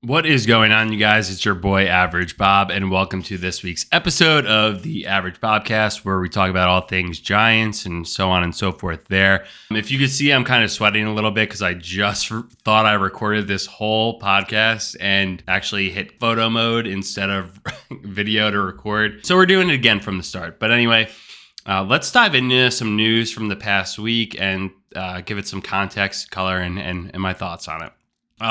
What is going on, you guys? It's your boy, Average Bob, and welcome to this week's episode of the Average Bobcast, where we talk about all things Giants and so on and so forth there. If you could see, I'm kind of sweating a little bit because I just thought I recorded this whole podcast and actually hit photo mode instead of video to record. So we're doing it again from the start. But anyway, let's dive into some news from the past week and give it some context, color, and my thoughts on it.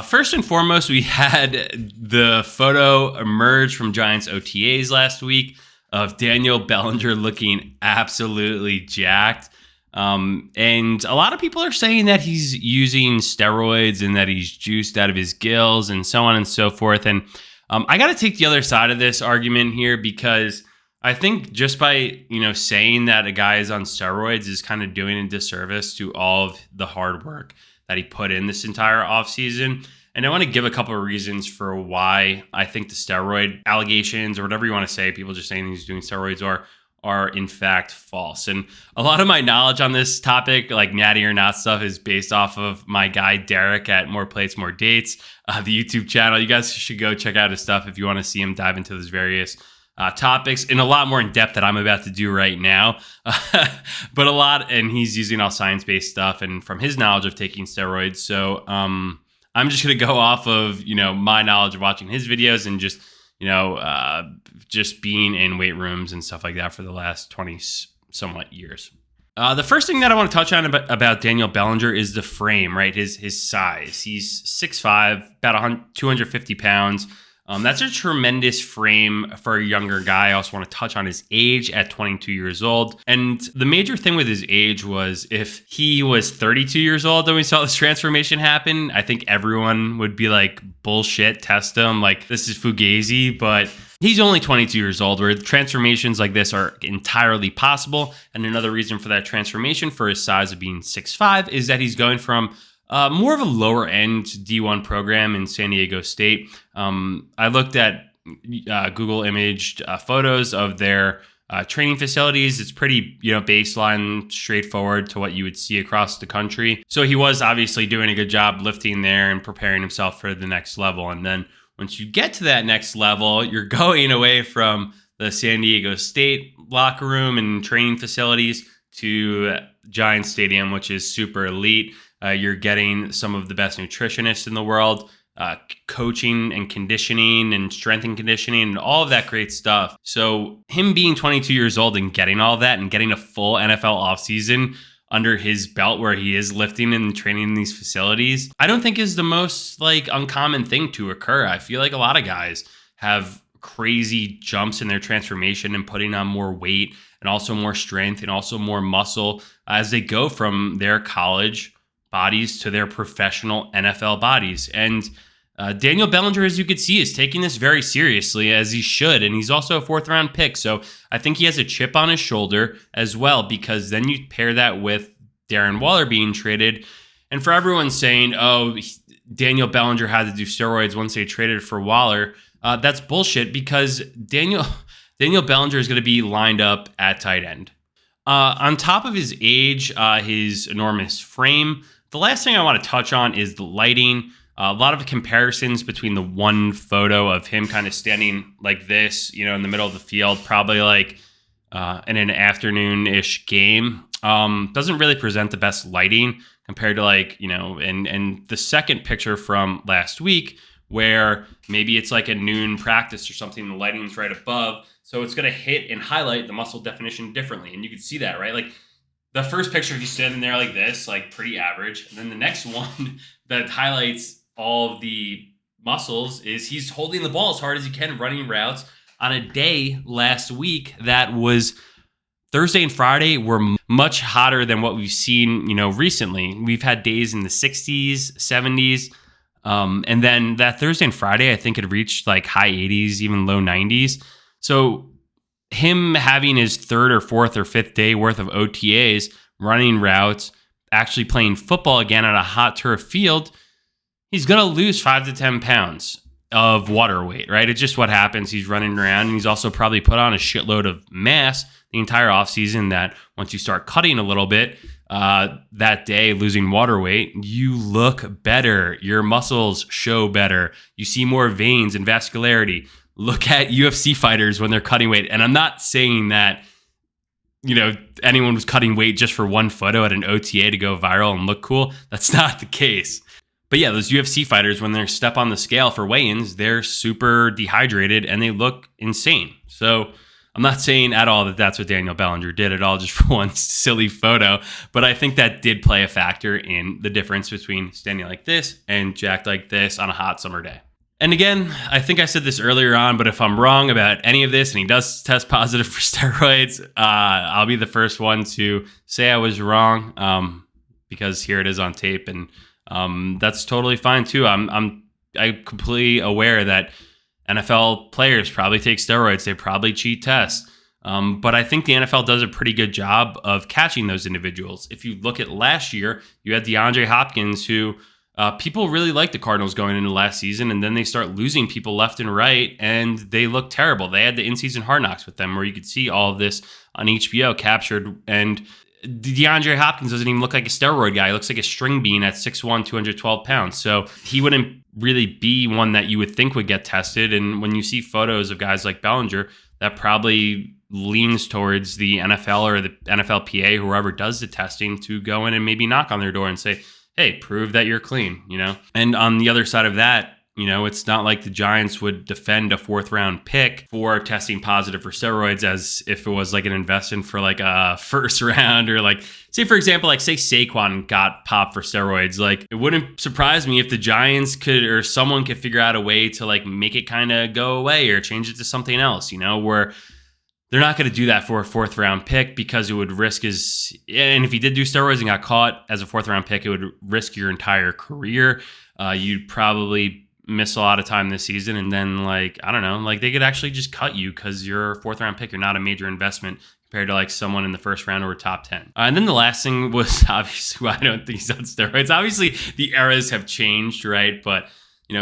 First and foremost, we had the photo emerge from Giants OTAs last week of Daniel Bellinger looking absolutely jacked. And a lot of people are saying that he's using steroids and that he's juiced out of his gills and so on and so forth. And I got to take the other side of this argument here because I think just by, saying that a guy is on steroids is kind of doing a disservice to all of the hard work that he put in this entire offseason. And I want to give a couple of reasons for why I think the steroid allegations, or whatever you want to say, people just saying he's doing steroids are in fact false. And a lot of my knowledge on this topic, like Natty or Not stuff, is based off of my guy Derek at More Plates, More Dates, the YouTube channel. You guys should go check out his stuff if you want to see him dive into those various topics in a lot more in depth that I'm about to do right now, but a lot, and he's using all science-based stuff and from his knowledge of taking steroids. So I'm just going to go off of, my knowledge of watching his videos and just, just being in weight rooms and stuff like that for the last 20 somewhat years. The first thing that I want to touch on about Daniel Bellinger is the frame, right? His size. He's 6'5", about 250 pounds. That's a tremendous frame for a younger guy. I also want to touch on his age at 22 years old. And the major thing with his age was if he was 32 years old and we saw this transformation happen, I think everyone would be like, bullshit, test him. Like, this is Fugazi. But he's only 22 years old, where transformations like this are entirely possible. And another reason for that transformation for his size of being 6'5" is that he's going from more of a lower end D1 program in San Diego State. I looked at Google imaged photos of their training facilities. It's pretty, baseline, straightforward to what you would see across the country. So he was obviously doing a good job lifting there and preparing himself for the next level. And then once you get to that next level, you're going away from the San Diego State locker room and training facilities to Giants Stadium, which is super elite. You're getting some of the best nutritionists in the world, coaching and conditioning and strength and conditioning and all of that great stuff. So him being 22 years old and getting all of that and getting a full NFL offseason under his belt where he is lifting and training in these facilities, I don't think is the most uncommon thing to occur. I feel like a lot of guys have crazy jumps in their transformation and putting on more weight and also more strength and also more muscle as they go from their college bodies to their professional NFL bodies. And Daniel Bellinger, as you could see, is taking this very seriously, as he should. And he's also a 4th round pick. So I think he has a chip on his shoulder as well, because then you pair that with Darren Waller being traded. And for everyone saying, Daniel Bellinger had to do steroids once they traded for Waller, that's bullshit, because Daniel Bellinger is going to be lined up at tight end. On top of his age, his enormous frame, the last thing I want to touch on is the lighting. A lot of comparisons between the one photo of him kind of standing like this, in the middle of the field, probably in an afternoon-ish game. Doesn't really present the best lighting compared to and the second picture from last week, where maybe it's like a noon practice or something, the lighting's right above, so it's going to hit and highlight the muscle definition differently. And you can see that, right? The first picture, he's standing there like this, pretty average. And then the next one that highlights all of the muscles is he's holding the ball as hard as he can, running routes on a day last week that was Thursday and Friday were much hotter than what we've seen, recently. We've had days in the 60s, 70s. And then that Thursday and Friday, I think it reached high 80s, even low 90s. So him having his 3rd or 4th or 5th day worth of OTAs, running routes, actually playing football again on a hot turf field, he's going to lose 5 to 10 pounds of water weight, right? It's just what happens. He's running around, and he's also probably put on a shitload of mass the entire offseason that once you start cutting a little bit, that day, losing water weight, you look better. Your muscles show better. You see more veins and vascularity. Look at UFC fighters when they're cutting weight. And I'm not saying that, anyone was cutting weight just for one photo at an OTA to go viral and look cool. That's not the case. But yeah, those UFC fighters, when they step on the scale for weigh-ins, they're super dehydrated and they look insane. So I'm not saying at all that that's what Daniel Bellinger did at all, just for one silly photo. But I think that did play a factor in the difference between standing like this and jacked like this on a hot summer day. And again, I think I said this earlier on, but if I'm wrong about any of this and he does test positive for steroids, I'll be the first one to say I was wrong, because here it is on tape, and that's totally fine too. I'm completely aware that NFL players probably take steroids. They probably cheat tests. But I think the NFL does a pretty good job of catching those individuals. If you look at last year, you had DeAndre Hopkins, who people really liked the Cardinals going into last season, and then they start losing people left and right, and they look terrible. They had the in-season Hard Knocks with them, where you could see all of this on HBO captured, and DeAndre Hopkins doesn't even look like a steroid guy. He looks like a string bean at 6'1", 212 pounds. So he wouldn't really be one that you would think would get tested. And when you see photos of guys like Bellinger, that probably leans towards the NFL or the NFLPA, whoever does the testing, to go in and maybe knock on their door and say, hey, prove that you're clean, And on the other side of that, it's not like the Giants would defend a 4th round pick for testing positive for steroids as if it was like an investment for like a 1st round, or like, say, for example, like say Saquon got popped for steroids. Like, it wouldn't surprise me if the Giants could, or someone could figure out a way to like make it kind of go away or change it to something else, where they're not going to do that for a 4th round pick, because it would risk and if he did do steroids and got caught as a 4th round pick, it would risk your entire career. You'd probably miss a lot of time this season, and then they could actually just cut you because you're a 4th round pick. You're not a major investment compared to like someone in the 1st round or top 10. And then the last thing was obviously why I don't think he's on steroids. Obviously the eras have changed, right? But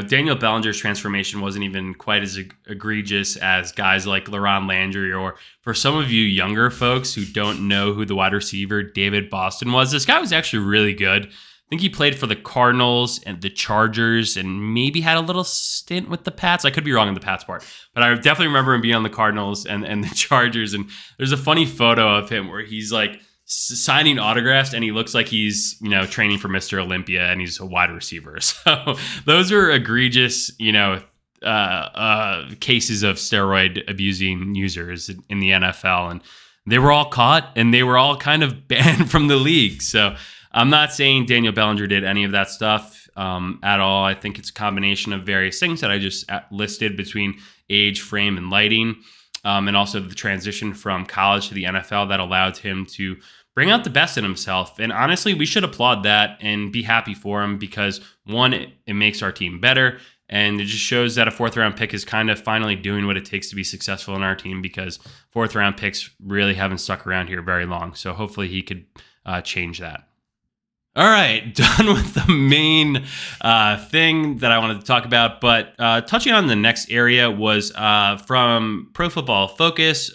Daniel Bellinger's transformation wasn't even quite as egregious as guys like Laron Landry, or for some of you younger folks who don't know who the wide receiver David Boston was. This guy was actually really good. I think he played for the Cardinals and the Chargers and maybe had a little stint with the Pats. I could be wrong on the Pats part, but I definitely remember him being on the Cardinals and the Chargers. And there's a funny photo of him where he's like signing autographs and he looks like he's, training for Mr. Olympia, and he's a wide receiver. So those are egregious, cases of steroid abusing users in the NFL. And they were all caught and they were all kind of banned from the league. So I'm not saying Daniel Bellinger did any of that stuff at all. I think it's a combination of various things that I just listed between age, frame, and lighting, and also the transition from college to the NFL that allowed him to bring out the best in himself. And honestly, we should applaud that and be happy for him, because one, it makes our team better, and it just shows that a 4th round pick is kind of finally doing what it takes to be successful in our team, because 4th round picks really haven't stuck around here very long. So hopefully he could change that. All right, done with the main thing that I wanted to talk about, but touching on the next area was from Pro Football Focus,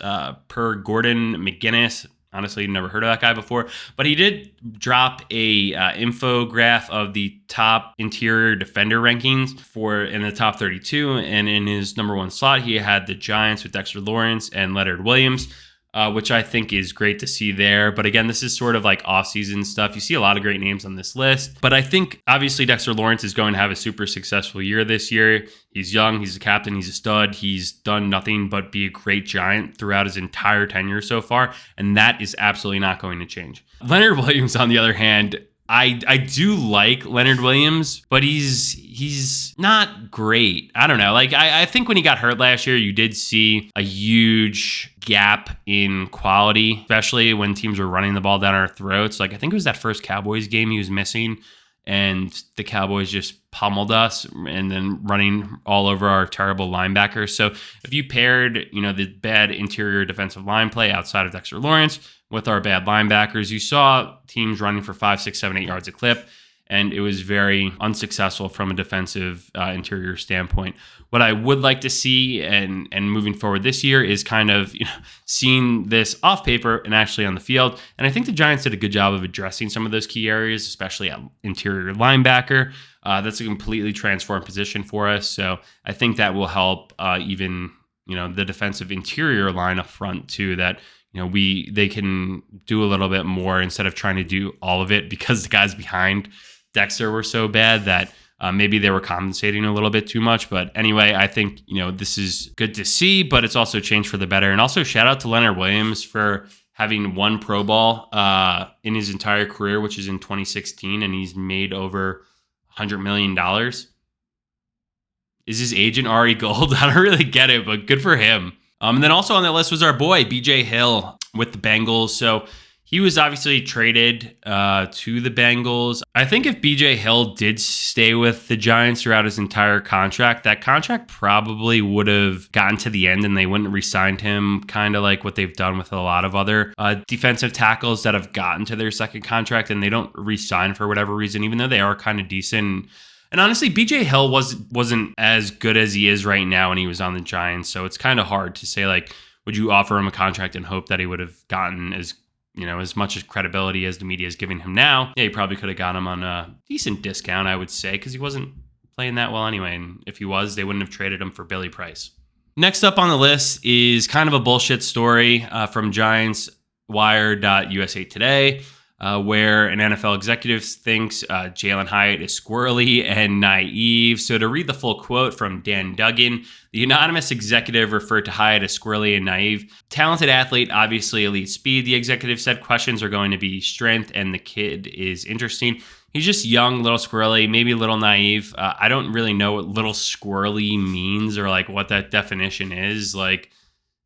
per Gordon McGuinness. Honestly, never heard of that guy before, but he did drop a infograph of the top interior defender rankings in the top 32, and in his number 1 slot, he had the Giants with Dexter Lawrence and Leonard Williams, which I think is great to see there. But again, this is sort of like off-season stuff. You see a lot of great names on this list. But I think, obviously, Dexter Lawrence is going to have a super successful year this year. He's young, he's a captain, he's a stud. He's done nothing but be a great Giant throughout his entire tenure so far, and that is absolutely not going to change. Leonard Williams, on the other hand, I do like Leonard Williams, but he's not great. I don't know. Like, I think when he got hurt last year, you did see a huge gap in quality, especially when teams were running the ball down our throats. Like, I think it was that first Cowboys game he was missing, and the Cowboys just pummeled us and then running all over our terrible linebackers. So if you paired, the bad interior defensive line play outside of Dexter Lawrence with our bad linebackers, you saw teams running for 5, 6, 7, 8 yards a clip. and it was very unsuccessful from a defensive interior standpoint. What I would like to see and moving forward this year is kind of seeing this off paper and actually on the field. And I think the Giants did a good job of addressing some of those key areas, especially at interior linebacker. That's a completely transformed position for us. So I think that will help even the defensive interior line up front too, that they can do a little bit more instead of trying to do all of it, because the guys behind Dexter were so bad that maybe they were compensating a little bit too much. But anyway, I think this is good to see, but it's also changed for the better. And also shout out to Leonard Williams for having one Pro Bowl in his entire career, which is in 2016, and he's made over $100 million. Is his agent Ari Gold? I don't really get it, but good for him. And then also on that list was our boy, BJ Hill with the Bengals. So he was obviously traded to the Bengals. I think if BJ Hill did stay with the Giants throughout his entire contract, that contract probably would have gotten to the end and they wouldn't have re-signed him, kind of like what they've done with a lot of other defensive tackles that have gotten to their second contract and they don't re-sign for whatever reason, even though they are kind of decent. And honestly, BJ Hill wasn't as good as he is right now when he was on the Giants. So it's kind of hard to say, like, would you offer him a contract and hope that he would have gotten as much as credibility as the media is giving him now? Yeah, you probably could have got him on a decent discount, I would say, because he wasn't playing that well anyway. And if he was, they wouldn't have traded him for Billy Price. Next up on the list is kind of a bullshit story from GiantsWire.USA Today. Where an NFL executive thinks Jalin Hyatt is squirrely and naive. So to read the full quote from Dan Duggan, the anonymous executive referred to Hyatt as squirrely and naive. Talented athlete, obviously elite speed. The executive said questions are going to be strength and the kid is interesting. He's just young, little squirrely, maybe a little naive. I don't really know what little squirrely means or like what that definition is. Like,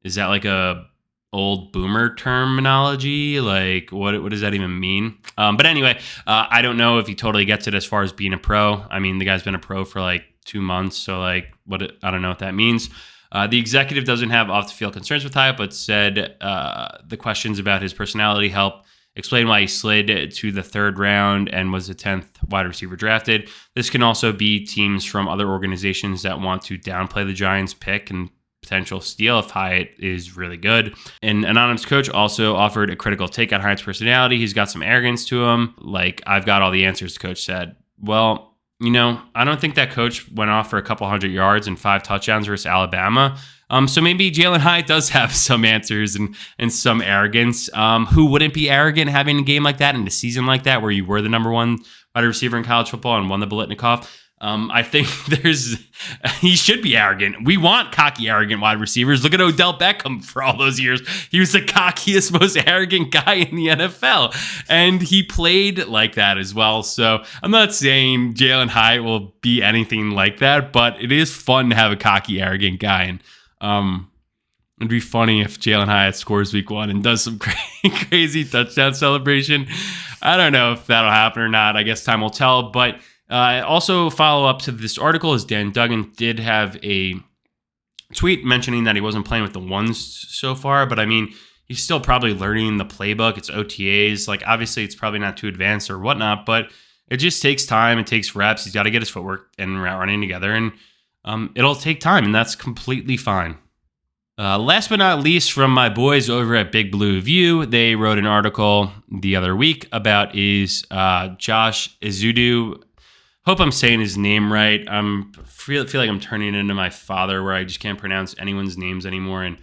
is that like a old boomer terminology? Like what does that even mean? But anyway, I don't know if he totally gets it as far as being a pro. I mean, the guy's been a pro for like 2 months, so like I don't know what that means. The executive doesn't have off the field concerns with Hyatt, but said the questions about his personality help explain why he slid to the third round and was the 10th wide receiver drafted. This can also be teams from other organizations that want to downplay the Giants pick and potential steal if Hyatt is really good. An anonymous coach also offered a critical take on Hyatt's personality. He's got some arrogance to him. Like, I've got all the answers, the coach said. Well, I don't think that coach went off for a couple 100 yards and 5 touchdowns versus Alabama. So maybe Jalin Hyatt does have some answers and some arrogance. Who wouldn't be arrogant having a game like that in a season like that where you were the number one wide receiver in college football and won the Biletnikoff? I think he should be arrogant. We want cocky, arrogant wide receivers. Look at Odell Beckham for all those years. He was the cockiest, most arrogant guy in the NFL. And he played like that as well. So I'm not saying Jalin Hyatt will be anything like that, but it is fun to have a cocky, arrogant guy. And it'd be funny if Jalin Hyatt scores week 1 and does some crazy touchdown celebration. I don't know if that'll happen or not. I guess time will tell. But also follow up to this article is Dan Duggan did have a tweet mentioning that he wasn't playing with the ones so far, but I mean, he's still probably learning the playbook. It's OTAs. Like, obviously it's probably not too advanced or whatnot, but it just takes time. It takes reps. He's got to get his footwork and route running together, and it'll take time, and that's completely fine. Last but not least, from my boys over at Big Blue View, they wrote an article the other week about Josh Ezeudu. Hope I'm saying his name right. I feel like I'm turning into my father where I just can't pronounce anyone's names anymore. And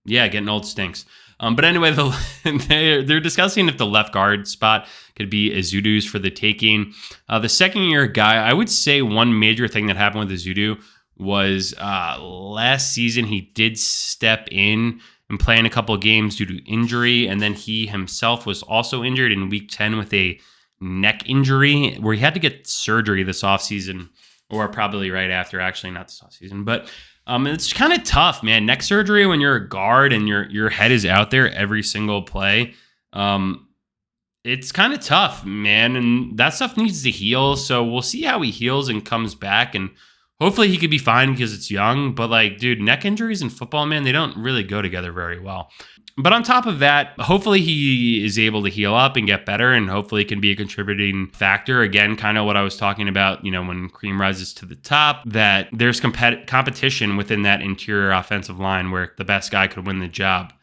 getting old stinks. But anyway, they're discussing if the left guard spot could be Ezeudu's for the taking. The second-year guy, I would say one major thing that happened with Ezeudu was last season he did step in and play in a couple of games due to injury, and then he himself was also injured in Week 10 with a neck injury where he had to get surgery this offseason, or probably right after, actually, not this offseason. But it's kind of tough, man. Neck surgery when you're a guard and your head is out there every single play. It's kind of tough, man, and that stuff needs to heal. So we'll see how he heals and comes back, and hopefully he could be fine because it's young. But like, dude, neck injuries in football, man, they don't really go together very well. But on top of that, hopefully he is able to heal up and get better, and hopefully can be a contributing factor. Again, kind of what I was talking about, when Cream rises to the top, that there's competition within that interior offensive line where the best guy could win the job.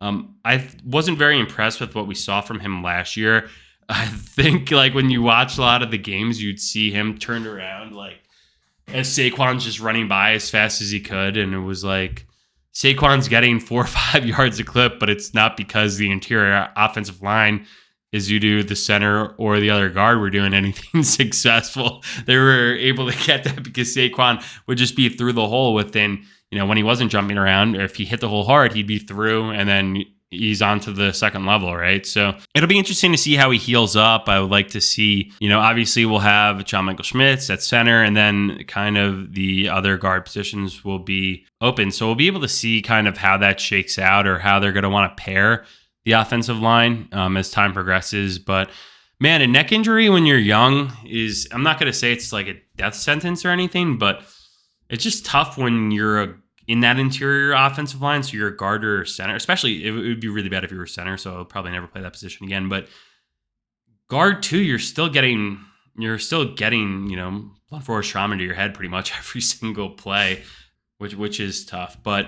I wasn't very impressed with what we saw from him last year. I think when you watch a lot of the games, you'd see him turned around as Saquon's just running by as fast as he could, and it was Saquon's getting 4 or 5 yards a clip, but it's not because the interior offensive line, Ezeudu, the center, or the other guard were doing anything successful. They were able to get that because Saquon would just be through the hole within, when he wasn't jumping around, or if he hit the hole hard, he'd be through, and then he's on to the second level, right? So it'll be interesting to see how he heals up. I would like to see, obviously we'll have John Michael Schmitz at center, and then kind of the other guard positions will be open. So we'll be able to see kind of how that shakes out, or how they're going to want to pair the offensive line as time progresses. But man, a neck injury when you're young I'm not going to say it's like a death sentence or anything, but it's just tough when you're in that interior offensive line. So you're a guard or center, especially it would be really bad if you were center. So I'll probably never play that position again. But guard too, you're still getting, blunt force trauma to your head pretty much every single play, which is tough. But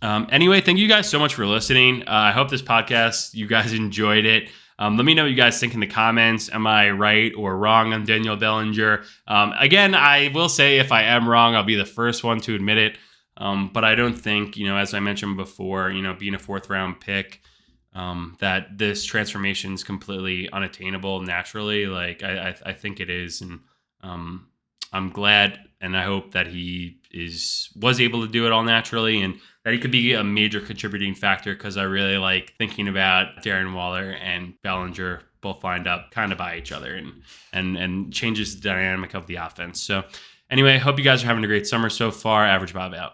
anyway, thank you guys so much for listening. I hope this podcast, you guys enjoyed it. Let me know what you guys think in the comments. Am I right or wrong on Daniel Bellinger? Again, I will say if I am wrong, I'll be the first one to admit it. But I don't think, as I mentioned before, being a 4th round pick, that this transformation is completely unattainable naturally. I think it is. And I'm glad, and I hope that he was able to do it all naturally, and that he could be a major contributing factor, because I really like thinking about Darren Waller and Bellinger both lined up kind of by each other, and changes the dynamic of the offense. So anyway, hope you guys are having a great summer so far. Average Bob out.